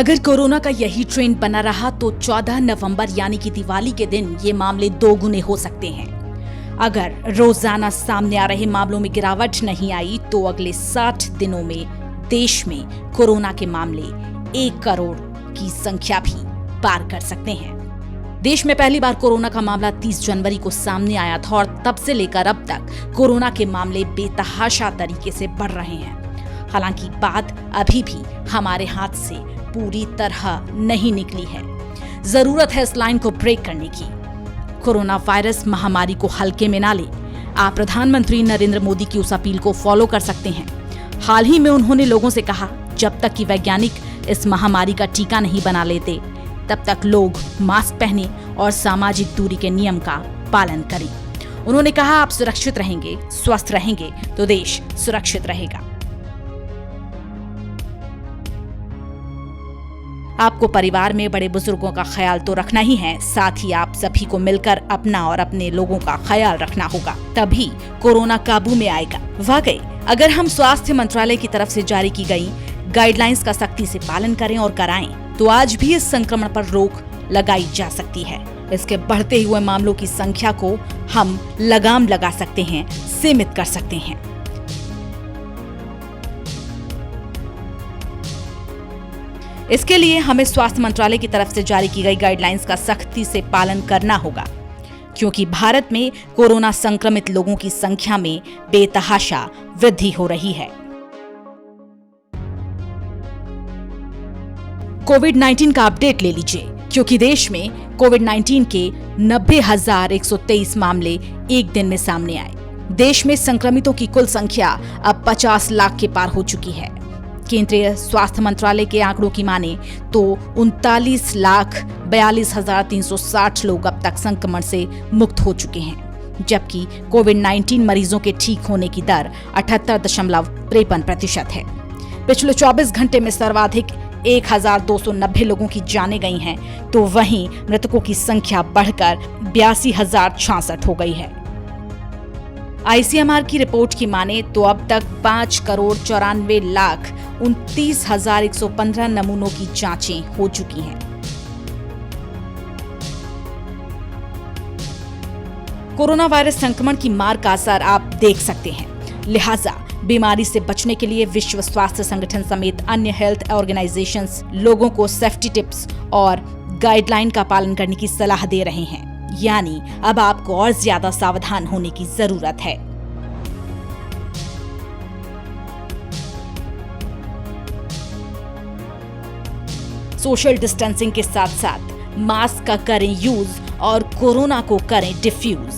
अगर कोरोना का यही ट्रेंड बना रहा तो 14 नवंबर यानी कि दिवाली के दिन ये मामले दोगुने हो सकते हैं। अगर रोजाना सामने आ रहे मामलों में गिरावट नहीं आई तो अगले 60 दिनों में देश में कोरोना के मामले 1 करोड़ की संख्या भी पार कर सकते हैं। देश में पहली बार कोरोना का मामला 30 जनवरी को सामने आया था और तब से लेकर अब तक कोरोना के मामले बेतहाशा तरीके से बढ़ रहे हैं। हालांकि बात अभी भी हमारे हाथ से पूरी तरह नहीं निकली है। जरूरत है इस लाइन को ब्रेक करने की। कोरोना वायरस महामारी को हल्के में ना ले। आप प्रधानमंत्री नरेंद्र मोदी की उस अपील को फॉलो कर सकते हैं। हाल ही में उन्होंने लोगों से कहा, जब तक कि वैज्ञानिक इस महामारी का टीका नहीं बना लेते तब तक लोग मास्क पहने और सामाजिक दूरी के नियम का पालन करें। उन्होंने कहा, आप सुरक्षित रहेंगे, स्वस्थ रहेंगे तो देश सुरक्षित रहेगा। आपको परिवार में बड़े बुजुर्गों का ख्याल तो रखना ही है, साथ ही आप सभी को मिलकर अपना और अपने लोगों का ख्याल रखना होगा, तभी कोरोना काबू में आएगा। वाकई अगर हम स्वास्थ्य मंत्रालय की तरफ से जारी की गई गाइडलाइंस का सख्ती से पालन करें और कराएं तो आज भी इस संक्रमण पर रोक लगाई जा सकती है। इसके बढ़ते हुए मामलों की संख्या को हम लगाम लगा सकते हैं, सीमित कर सकते हैं। इसके लिए हमें स्वास्थ्य मंत्रालय की तरफ से जारी की गई गाइडलाइंस का सख्ती से पालन करना होगा, क्योंकि भारत में कोरोना संक्रमित लोगों की संख्या में बेतहाशा वृद्धि हो रही है। कोविड-19 का अपडेट ले लीजिए, क्योंकि देश में कोविड-19 के 90,123 मामले एक दिन में सामने आए। देश में संक्रमितों की कुल संख्या अब 50 लाख के पार हो चुकी है। केंद्रीय स्वास्थ्य मंत्रालय के आंकड़ों की माने तो 39,42,360 लोग अब तक संक्रमण से मुक्त हो चुके हैं, जबकि कोविड-19 मरीजों के ठीक होने की दर 78.53% है। पिछले 24 घंटे में सर्वाधिक 1,290 लोगों की जानें गई हैं, तो वहीं मृतकों की संख्या बढ़कर 82,066 हो गई है। ICMR की रिपोर्ट की माने तो अब तक 5,94,29,115 नमूनों की जांचें हो चुकी हैं। कोरोना वायरस संक्रमण की मार का असर आप देख सकते हैं। लिहाजा बीमारी से बचने के लिए विश्व स्वास्थ्य संगठन समेत अन्य हेल्थ ऑर्गेनाइजेशंस लोगों को सेफ्टी टिप्स और गाइडलाइन का पालन करने की सलाह दे रहे हैं। यानी अब आपको और ज्यादा सावधान होने की जरूरत है। सोशल डिस्टेंसिंग के साथ साथ मास्क का करें यूज और कोरोना को करें डिफ्यूज।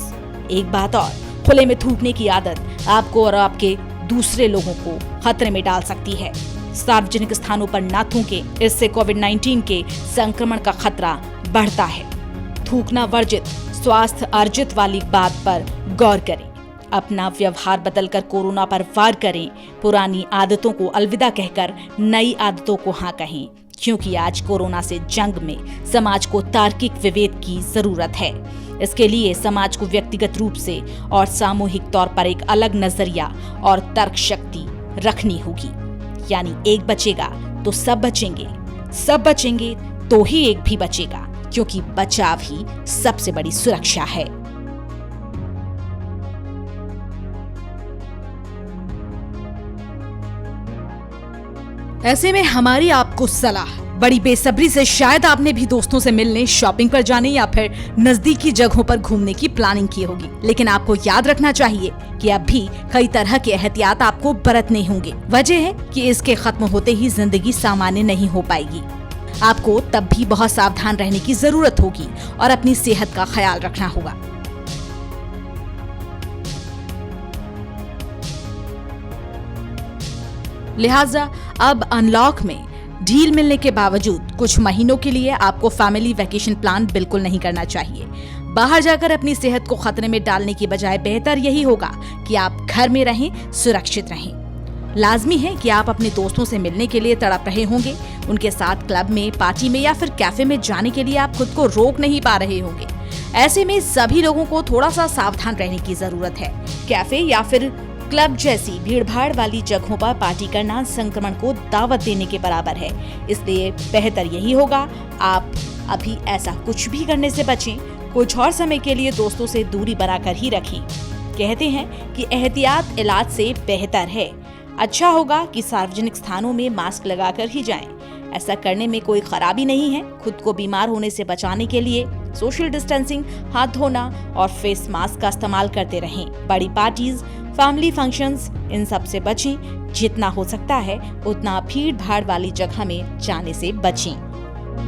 एक बात और, खुले में थूकने की आदत आपको और आपके दूसरे लोगों को खतरे में डाल सकती है। सार्वजनिक स्थानों पर ना थूकें, इससे कोविड-19 के संक्रमण का खतरा बढ़ता है। थूकना वर्जित, स्वास्थ्य अर्जित वाली बात पर गौर करें। अपना व्यवहार बदलकर कोरोना पर वार करें। पुरानी आदतों को अलविदा कहकर नई आदतों को हाँ कहें, क्योंकि आज कोरोना से जंग में समाज को तार्किक विवेक की जरूरत है। इसके लिए समाज को व्यक्तिगत रूप से और सामूहिक तौर पर एक अलग नजरिया और तर्क शक्ति रखनी होगी। यानी एक बचेगा तो सब बचेंगे, सब बचेंगे तो ही एक भी बचेगा, क्योंकि बचाव ही सबसे बड़ी सुरक्षा है। ऐसे में हमारी आपको सलाह, बड़ी बेसब्री से शायद आपने भी दोस्तों से मिलने, शॉपिंग पर जाने या फिर नजदीकी जगहों पर घूमने की प्लानिंग की होगी, लेकिन आपको याद रखना चाहिए कि अब भी कई तरह के एहतियात आपको बरतने होंगे। वजह है कि इसके खत्म होते ही जिंदगी सामान्य नहीं हो पाएगी। आपको तब भी बहुत सावधान रहने की जरूरत होगी और अपनी सेहत का ख्याल रखना होगा। लिहाजा अब अनलॉक में ढील मिलने के बावजूद कुछ महीनों के लिए आपको फैमिली वैकेशन प्लान बिल्कुल नहीं करना चाहिए। बाहर जाकर अपनी सेहत को खतरे में डालने की बजाय बेहतर यही होगा कि आप घर में रहें, सुरक्षित रहें। लाजमी है कि आप अपने दोस्तों से मिलने के लिए तड़प रहे होंगे। उनके साथ क्लब में, पार्टी में या फिर कैफे में जाने के लिए आप खुद को रोक नहीं पा रहे होंगे। ऐसे में सभी लोगों को थोड़ा सा सावधान रहने की जरूरत है। कैफे या फिर क्लब जैसी भीड़भाड़ वाली जगहों पर पार्टी करना संक्रमण को दावत देने के बराबर है, इसलिए बेहतर यही होगा आप अभी ऐसा कुछ भी करने से बचें। कुछ और समय के लिए दोस्तों से दूरी बनाकर ही रखें। कहते हैं कि एहतियात इलाज से बेहतर है। अच्छा होगा कि सार्वजनिक स्थानों में मास्क लगाकर ही जाएं। ऐसा करने में कोई खराबी नहीं है। खुद को बीमार होने से बचाने के लिए सोशल डिस्टेंसिंग, हाथ धोना और फेस मास्क का इस्तेमाल करते रहें। बड़ी पार्टीज, फैमिली फंक्शंस, इन सब से बचें। जितना हो सकता है उतना भीड़ भाड़ वाली जगह में जाने से बचें।